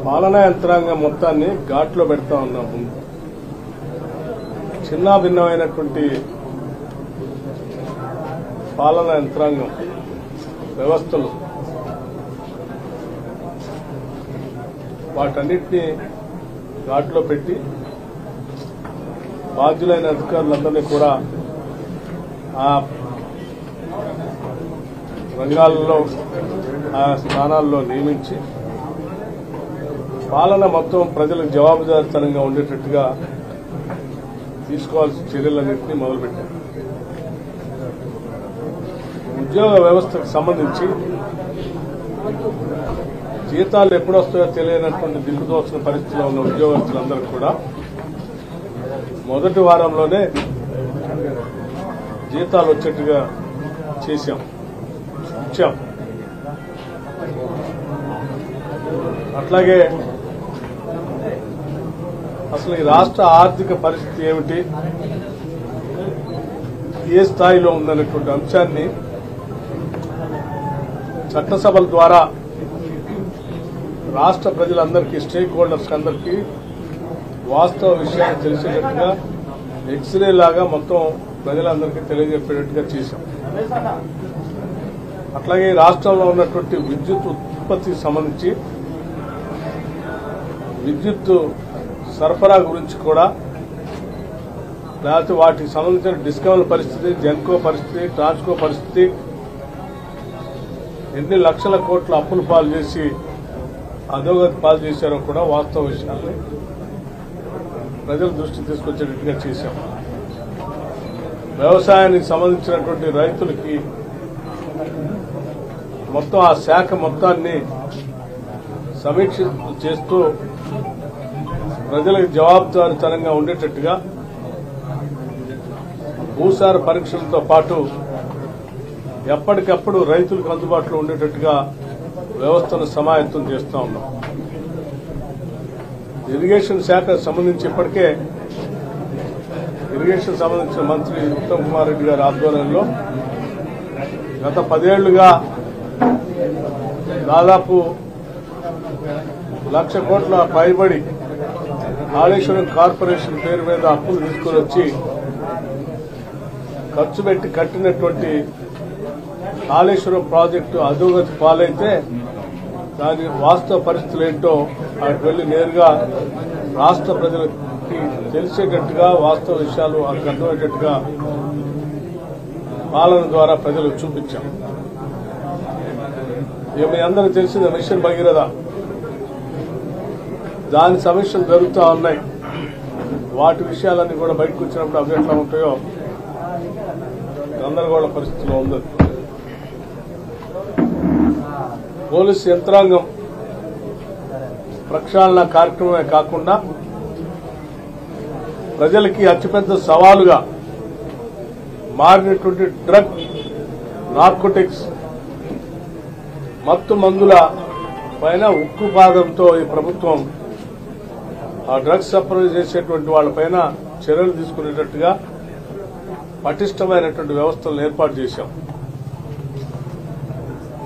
పాలనా యంత్రాంగం మొత్తాన్ని ఘాట్లో పెడతా ఉన్నాము. చిన్న భిన్నమైనటువంటి పాలనా యంత్రాంగం వ్యవస్థలు వాటన్నిటినీ ఘాట్లో పెట్టి బాధ్యులైన అధికారులందరినీ కూడా ఆ రంగాల్లో ఆ స్థానాల్లో నియమించి పాలన మొత్తం ప్రజలకు జవాబుదారీతనంగా ఉండేటట్టుగా తీసుకోవాల్సిన చర్యలన్నింటినీ మొదలుపెట్టారు. ఉద్యోగ వ్యవస్థకు సంబంధించి జీతాలు ఎప్పుడొస్తాయో తెలియనటువంటి దిక్కుదోచిన పరిస్థితిలో ఉన్న ఉద్యోగస్తులందరూ కూడా మొదటి వారంలోనే జీతాలు వచ్చేట్టుగా ఇచ్చాం. అట్లాగే అసలు ఈ రాష్ట్ర ఆర్థిక పరిస్థితి ఏమిటి, ఏ స్థాయిలో ఉందనేటువంటి అంశాన్ని చట్టసభల ద్వారా రాష్ట్ర ప్రజలందరికీ, స్టేక్ హోల్డర్స్ అందరికీ వాస్తవ విషయాన్ని తెలిసేటట్టుగా ఎక్స్రే లాగా మొత్తం ప్రజలందరికీ తెలియజెప్పేటట్టుగా చేశాం. అట్లాగే రాష్ట్రంలో ఉన్నటువంటి విద్యుత్ ఉత్పత్తికి సంబంధించి విద్యుత్ సరఫరా గురించి కూడా, లేకపోతే వాటికి సంబంధించిన డిస్కౌంట్ పరిస్థితి, జెన్కో పరిస్థితి, ట్రాన్స్కో పరిస్థితి, ఎన్ని లక్షల కోట్ల అప్పులు పాలు చేసి అధోగతి పాలు చేశారో కూడా వాస్తవ విషయాన్ని ప్రజల దృష్టికి తీసుకొచ్చేటట్టుగా చేశాం. వ్యవసాయానికి సంబంధించినటువంటి రైతులకి మొత్తం ఆ శాఖ మొత్తాన్ని సమీక్ష చేస్తూ ప్రజలకు జవాబుదారీతనంగా ఉండేటట్టుగా భూసార పరీక్షలతో పాటు ఎప్పటికప్పుడు రైతులకు అందుబాటులో ఉండేటట్టుగా వ్యవస్థను సమాయత్తం చేస్తూ ఉన్నాం. ఇరిగేషన్ శాఖకు సంబంధించి ఇప్పటికే ఇరిగేషన్ సంబంధించిన మంత్రి ఉత్తమ్ కుమార్ రెడ్డి గారి ఆధ్వర్యంలో గత 10 ఏళ్లుగా దాదాపు 1,00,000 కోట్ల పైబడి కాళేశ్వరం కార్పొరేషన్ పేరు మీద అప్పులు తీసుకుని వచ్చి ఖర్చు పెట్టి కట్టినటువంటి కాళేశ్వరం ప్రాజెక్టు అధోగతి పాలైతే దాని వాస్తవ పరిస్థితులు ఏంటో అక్కడికి వెళ్లి నేరుగా రాష్ట్ర ప్రజలకి తెలిసేటట్టుగా వాస్తవ విషయాలు అక్కడికి అర్థమయ్యేటట్టుగా పాలన ద్వారా ప్రజలకు చూపించాం. మీ అందరికీ తెలిసిన మిషన్ భగీరథ, దాని సమీక్షలు జరుగుతూ ఉన్నాయి. వాటి విషయాలన్నీ కూడా బయటకు వచ్చినప్పుడు అవి ఎట్లా ఉంటాయో గందరగోళ పరిస్థితిలో ఉంది. పోలీసు యంత్రాంగం ప్రక్షాళన కార్యక్రమమే కాకుండా ప్రజలకి అతిపెద్ద సవాలుగా మారినటువంటి డ్రగ్, నార్కోటిక్స్, మత్తు మందుల పైన ఉక్కు పాదంతో ఈ ప్రభుత్వం ఆ డ్రగ్స్ సప్లై చేసేటువంటి వాళ్లపైన చర్యలు తీసుకునేటట్టుగా పటిష్టమైనటువంటి వ్యవస్థలను ఏర్పాటు చేశాం.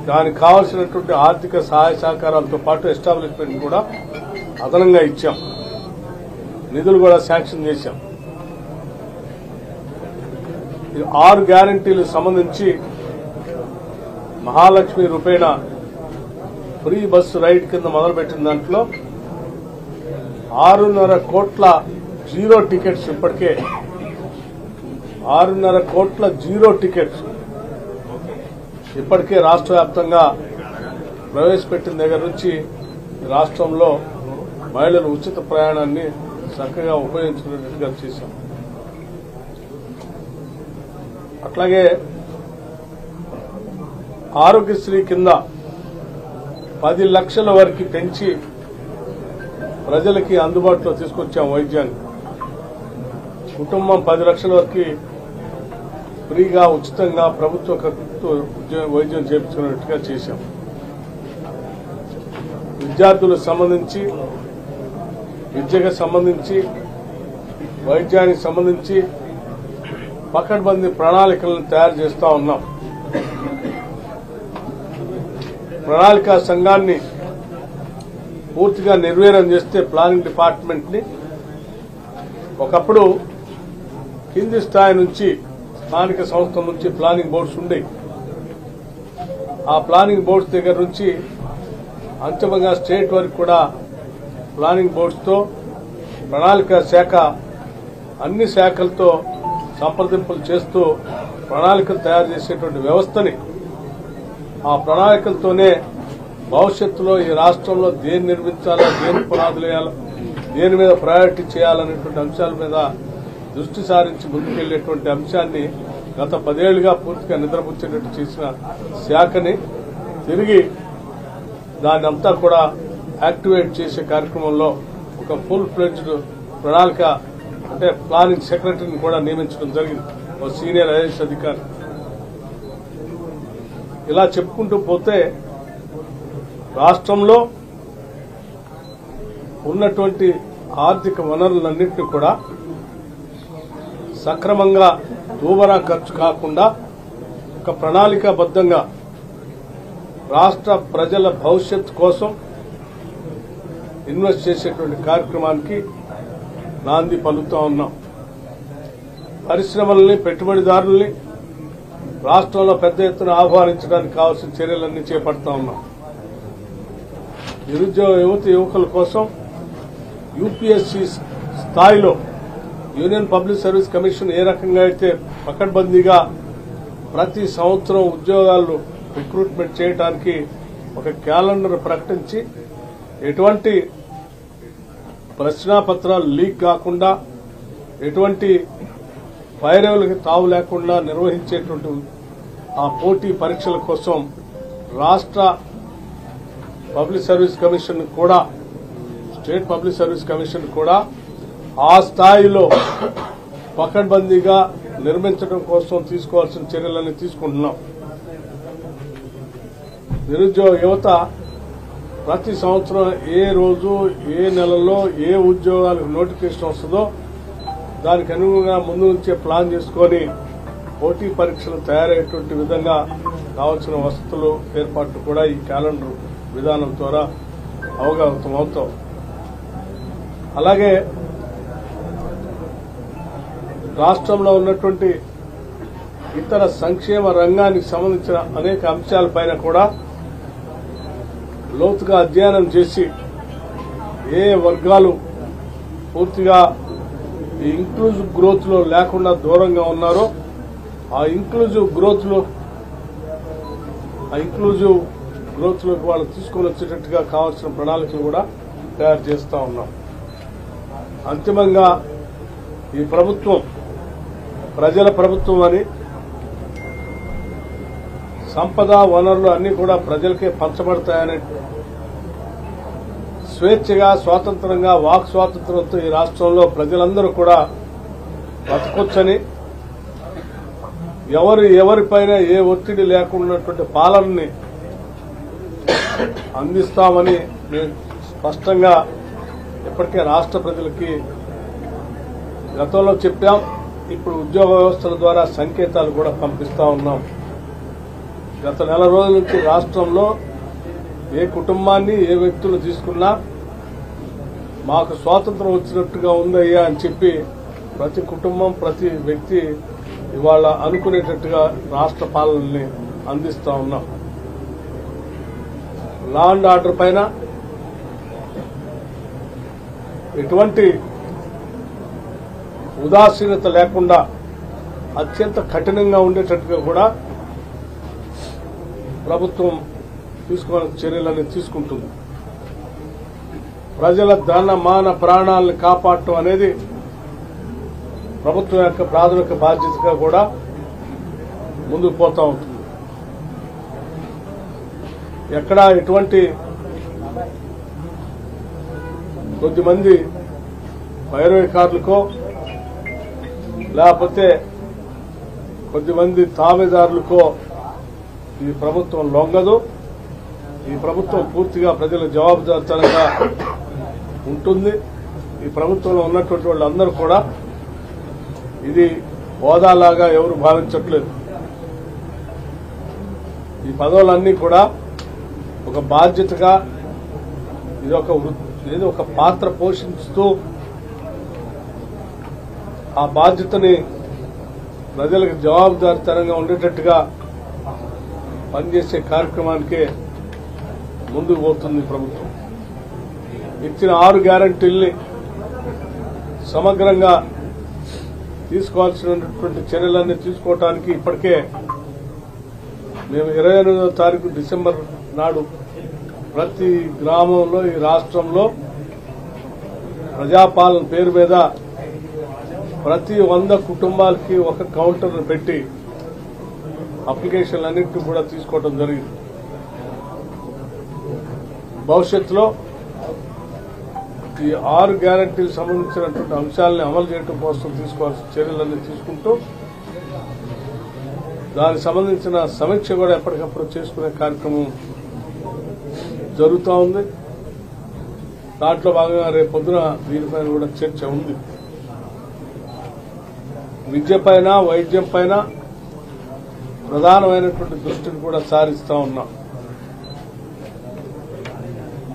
దానికి కావాల్సినటువంటి ఆర్థిక సహాయ సహకారాలతో పాటు ఎస్టాబ్లిష్మెంట్ కూడా అదనంగా ఇచ్చాం. నిధులు కూడా శాంక్షన్ చేశాం. 6 గ్యారంటీలకు సంబంధించి మహాలక్ష్మి రూపేణ ఫ్రీ బస్సు రైడ్ కింద మొదలుపెట్టిన దాంట్లో 6.5 కోట్ల జీరో టికెట్స్, ఇప్పటికే 6.5 కోట్ల జీరో టికెట్స్ ఇప్పటికే రాష్ట్ర వ్యాప్తంగా ప్రవేశపెట్టిన దగ్గర నుంచి రాష్ట్రంలో మహిళలు ఉచిత ప్రయాణాన్ని చక్కగా ఉపయోగించుకునేట్టుగా చేశాం. అట్లాగే ఆరోగ్యశ్రీ కింద 10 లక్షల వరకు పెంచి ప్రజలకి అందుబాటులో తీసుకొచ్చాం. వైద్యాన్ని కుటుంబం 10 లక్షల వరకు ఫ్రీగా ఉచితంగా ప్రభుత్వ ఖర్చుతో వైద్యం చేయించుకున్నట్టుగా చేశాం. విద్యార్థులకు సంబంధించి, విద్యకు సంబంధించి, వైద్యానికి సంబంధించి పకడ్బందీ ప్రణాళికలను తయారు చేస్తా ఉన్నాం. ప్రణాళికా సంఘాన్ని పూర్తిగా నిర్వీర్యం చేస్తే ప్లానింగ్ డిపార్ట్మెంట్ ని ఒకప్పుడు కింది స్థాయి నుంచి స్థానిక సంస్థల నుంచి ప్లానింగ్ బోర్డ్స్ ఉండేవి. ఆ ప్లానింగ్ బోర్డ్స్ దగ్గర నుంచి అంతిమంగా స్టేట్ వరకు కూడా ప్లానింగ్ బోర్డ్స్ తో ప్రణాళిక శాఖ అన్ని శాఖలతో సంప్రదింపులు చేస్తూ ప్రణాళికలు తయారు చేసేటువంటి వ్యవస్థని ఆ ప్రణాళికలతోనే భవిష్యత్తులో ఈ రాష్ట్రంలో దేన్ని నిర్మించాలో, దేని పునాదులు వేయాలో, దేని మీద ప్రయారిటీ చేయాలనేటువంటి అంశాల మీద దృష్టి సారించి ముందుకెళ్లేటువంటి అంశాన్ని గత 10 ఏళ్లుగా పూర్తిగా నిద్రపుచ్చేటట్టు చేసిన శాఖని తిరిగి దాన్ని అంతా కూడా యాక్టివేట్ చేసే కార్యక్రమంలో ఒక ఫుల్ ఫ్లెడ్జ్డ్ ప్రణాళిక అంటే ప్లానింగ్ సెక్రటరీని కూడా నియమించడం జరిగింది, ఒక సీనియర్ ఐఏఎస్ అధికారి. ఇలా చెప్పుకుంటూ పోతే రాష్ట్రంలో ఉన్నటువంటి ఆర్థిక వనరులన్నింటినీ కూడా సక్రమంగా దూబరా ఖర్చు కాకుండా ఒక ప్రణాళికాబద్దంగా రాష్ట్ర ప్రజల భవిష్యత్తు కోసం ఇన్వెస్ట్ చేసేటువంటి కార్యక్రమానికి నాంది పలుకుతా ఉన్నాం. పరిశ్రమల్ని, పెట్టుబడిదారుల్ని రాష్ట్రంలో పెద్ద ఎత్తున ఆహ్వానించడానికి కావాల్సిన చర్యలన్నీ చేపడతా ఉన్నాం. నిరుద్యోగ యువకుల కోసం యూపీఎస్సీ స్థాయిలో యూనియన్ పబ్లిక్ సర్వీస్ కమిషన్ ఏ రకంగా అయితే పకడ్బందీగా ప్రతి సంవత్సరం ఉద్యోగాలు రిక్రూట్మెంట్ చేయడానికి ఒక క్యాలెండర్ ప్రకటించి ఎటువంటి ప్రశ్నాపత్రాలు లీక్ కాకుండా, ఎటువంటి ఫైర్వేలకి తావు లేకుండా నిర్వహించేటువంటి ఆ పోటీ పరీక్షల కోసం రాష్ట్ర పబ్లిక్ సర్వీస్ కమిషన్ కూడా, స్టేట్ పబ్లిక్ సర్వీస్ కమిషన్ కూడా ఆ స్థాయిలో పకడ్బందీగా నిర్మించడం కోసం తీసుకోవాల్సిన చర్యలన్నీ తీసుకుంటున్నాం. నిరుద్యోగ యువత ప్రతి సంవత్సరం ఏ రోజు, ఏ నెలలో ఏ ఉద్యోగాలకు నోటిఫికేషన్ వస్తుందో దానికి అనుగుణంగా ముందు నుంచే ప్లాన్ చేసుకుని పోటీ పరీక్షలు తయారయ్యేటువంటి విధంగా కావాల్సిన వసతులు, ఏర్పాట్లు కూడా ఈ క్యాలెండర్ విధానం ద్వారా అవగతమవుతాం. అలాగే రాష్ట్రంలో ఉన్నటువంటి ఇతర సంక్షేమ రంగానికి సంబంధించిన అనేక అంశాలపైన కూడా లోతుగా అధ్యయనం చేసి ఏ వర్గాలు పూర్తిగా ఈ ఇంక్లూజివ్ గ్రోత్ లో లేకుండా దూరంగా ఉన్నారో ఆ ఇంక్లూజివ్ గ్రోత్ లోకి వాళ్ళు తీసుకొని వచ్చేటట్టుగా కావాల్సిన ప్రణాళికలు కూడా తయారు చేస్తా ఉన్నాం. అంతిమంగా ఈ ప్రభుత్వం ప్రజల ప్రభుత్వం అని, సంపద వనరులు అన్ని కూడా ప్రజలకే పంచబడతాయని, స్వేచ్ఛగా, స్వాతంత్రంగా, వాక్ స్వాతంత్రంతో ఈ రాష్ట్రంలో ప్రజలందరూ కూడా బతకొచ్చని, ఎవరిపైన ఏ ఒత్తిడి లేకున్నటువంటి పాలనని అందిస్తామని మేము స్పష్టంగా ఇప్పటికే రాష్ట్ర ప్రజలకి గతంలో చెప్పాం. ఇప్పుడు ఉద్యోగ వ్యవస్థల ద్వారా సంకేతాలు కూడా పంపిస్తా ఉన్నాం. గత నెల రోజుల నుంచి రాష్ట్రంలో ఏ కుటుంబాన్ని, ఏ వ్యక్తులు తీసుకున్నా మాకు స్వాతంత్రం వచ్చినట్టుగా ఉందయ్యా అని చెప్పి ప్రతి కుటుంబం, ప్రతి వ్యక్తి ఇవాళ అనుకునేటట్టుగా రాష్ట్ర పాలనని అందిస్తా ఉన్నాం. లా అండ్ ఆర్డర్ పైన ఎటువంటి ఉదాసీనత లేకుండా అత్యంత కఠినంగా ఉండేటట్టుగా కూడా ప్రభుత్వం తీసుకోవాల్సిన చర్యలన్నీ తీసుకుంటుంది. ప్రజల ధన, మాన, ప్రాణాలను కాపాడటం అనేది ప్రభుత్వం యొక్క ప్రాథమిక బాధ్యతగా కూడా ముందుకు పోతా ఉంటుంది. ఎక్కడా ఎటువంటి కొద్దిమంది వైరవికారులకో లేకపోతే కొద్దిమంది తాబేదారులకో ఈ ప్రభుత్వం లొంగదు. ఈ ప్రభుత్వం పూర్తిగా ప్రజల జవాబుదారీతనంగా ఉంటుంది. ఈ ప్రభుత్వంలో ఉన్నటువంటి వాళ్ళందరూ కూడా ఇది హోదాలాగా ఎవరు భావించట్లేదు. ఈ పదవులన్నీ కూడా ఒక బాధ్యతగా ఇది ఒక పాత్ర పోషిస్తూ ఆ బాధ్యతని ప్రజలకు జవాబుదారీతనంగా ఉండేటట్టుగా పనిచేసే కార్యక్రమానికే ముందుకు పోతుంది ప్రభుత్వం. ఇచ్చిన 6 గ్యారంటీల్ని సమగ్రంగా తీసుకోవాల్సినటువంటి చర్యలన్నీ తీసుకోవడానికి ఇప్పటికే మేము 28వ తారీఖు డిసెంబర్ నాడు ప్రతి గ్రామంలో ఈ రాష్ట్రంలో ప్రజాపాలన పేరు మీద ప్రతి 100 కుటుంబాలకి ఒక కౌంటర్ను పెట్టి అప్లికేషన్లన్నింటినీ కూడా తీసుకోవడం జరిగింది. భవిష్యత్తులో ఈ 6 గ్యారంటీలకు సంబంధించినటువంటి అంశాలను అమలు చేయడం కోసం తీసుకోవాల్సిన చర్యలన్నీ తీసుకుంటూ దానికి సంబంధించిన సమీక్ష కూడా ఎప్పటికప్పుడు చేసుకునే కార్యక్రమం జరుగుతూ ఉంది. దాంట్లో భాగంగా రేపు పొద్దున దీనిపైన కూడా చర్చ ఉంది. విద్యపైన వైద్యం పైన ప్రధానమైనటువంటి దృష్టిని కూడా సారిస్తా ఉన్నాం.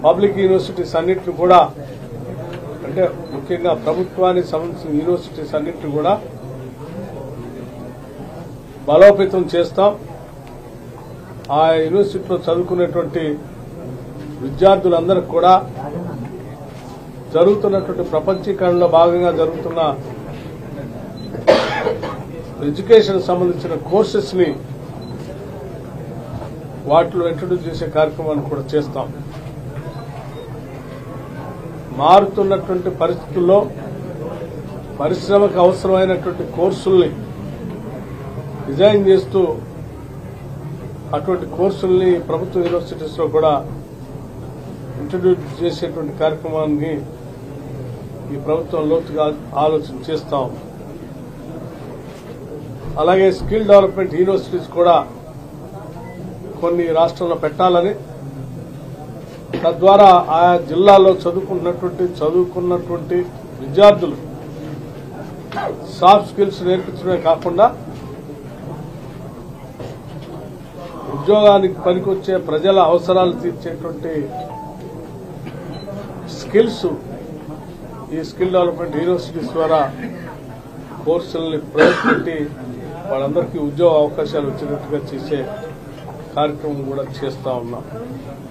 పబ్లిక్ యూనివర్సిటీస్ అన్నింటినీ కూడా అంటే ముఖ్యంగా ప్రభుత్వానికి సంబంధించిన యూనివర్సిటీస్ అన్నింటినీ కూడా బలోపేతం చేస్తాం. ఆ యూనివర్సిటీలో చదువుకునేటువంటి విద్యార్థులందరికీ కూడా జరుగుతున్నటువంటి ప్రపంచీకరణలో భాగంగా జరుగుతున్న ఎడ్యుకేషన్ సంబంధించిన కోర్సెస్ ని వాటిలో ఇంట్రడ్యూస్ చేసే కార్యక్రమాన్ని కూడా చేస్తాం. మారుతున్నటువంటి పరిస్థితుల్లో పరిశ్రమకు అవసరమైనటువంటి కోర్సుల్ని డిజైన్ చేస్తూ అటువంటి కోర్సుల్ని ప్రభుత్వ యూనివర్సిటీస్ లో కూడా ఇంట్రడ్యూస్ చేసేటువంటి కార్యక్రమాన్ని ఈ ప్రభుత్వం లోతుగా ఆలోచన చేస్తాం. అలాగే స్కిల్ డెవలప్మెంట్ యూనివర్సిటీస్ కూడా కొన్ని రాష్ట్రాల్లో పెట్టాలని, తద్వారా ఆయా జిల్లాల్లో చదువుకున్నటువంటి విద్యార్థులు సాఫ్ట్ స్కిల్స్ నేర్పించడమే కాకుండా ఉద్యోగానికి పనికొచ్చే ప్రజల అవసరాలు తీర్చేటువంటి స్కిల్స్ ఈ స్కిల్ డెవలప్మెంట్ యూనివర్సిటీస్ ద్వారా కోర్సుల్ని ప్రవేశపెట్టి వాళ్ళందరికీ ఉద్యోగ అవకాశాలు వచ్చేటట్టుగా చేసే కార్యక్రమం కూడా చేస్తా ఉన్నాం.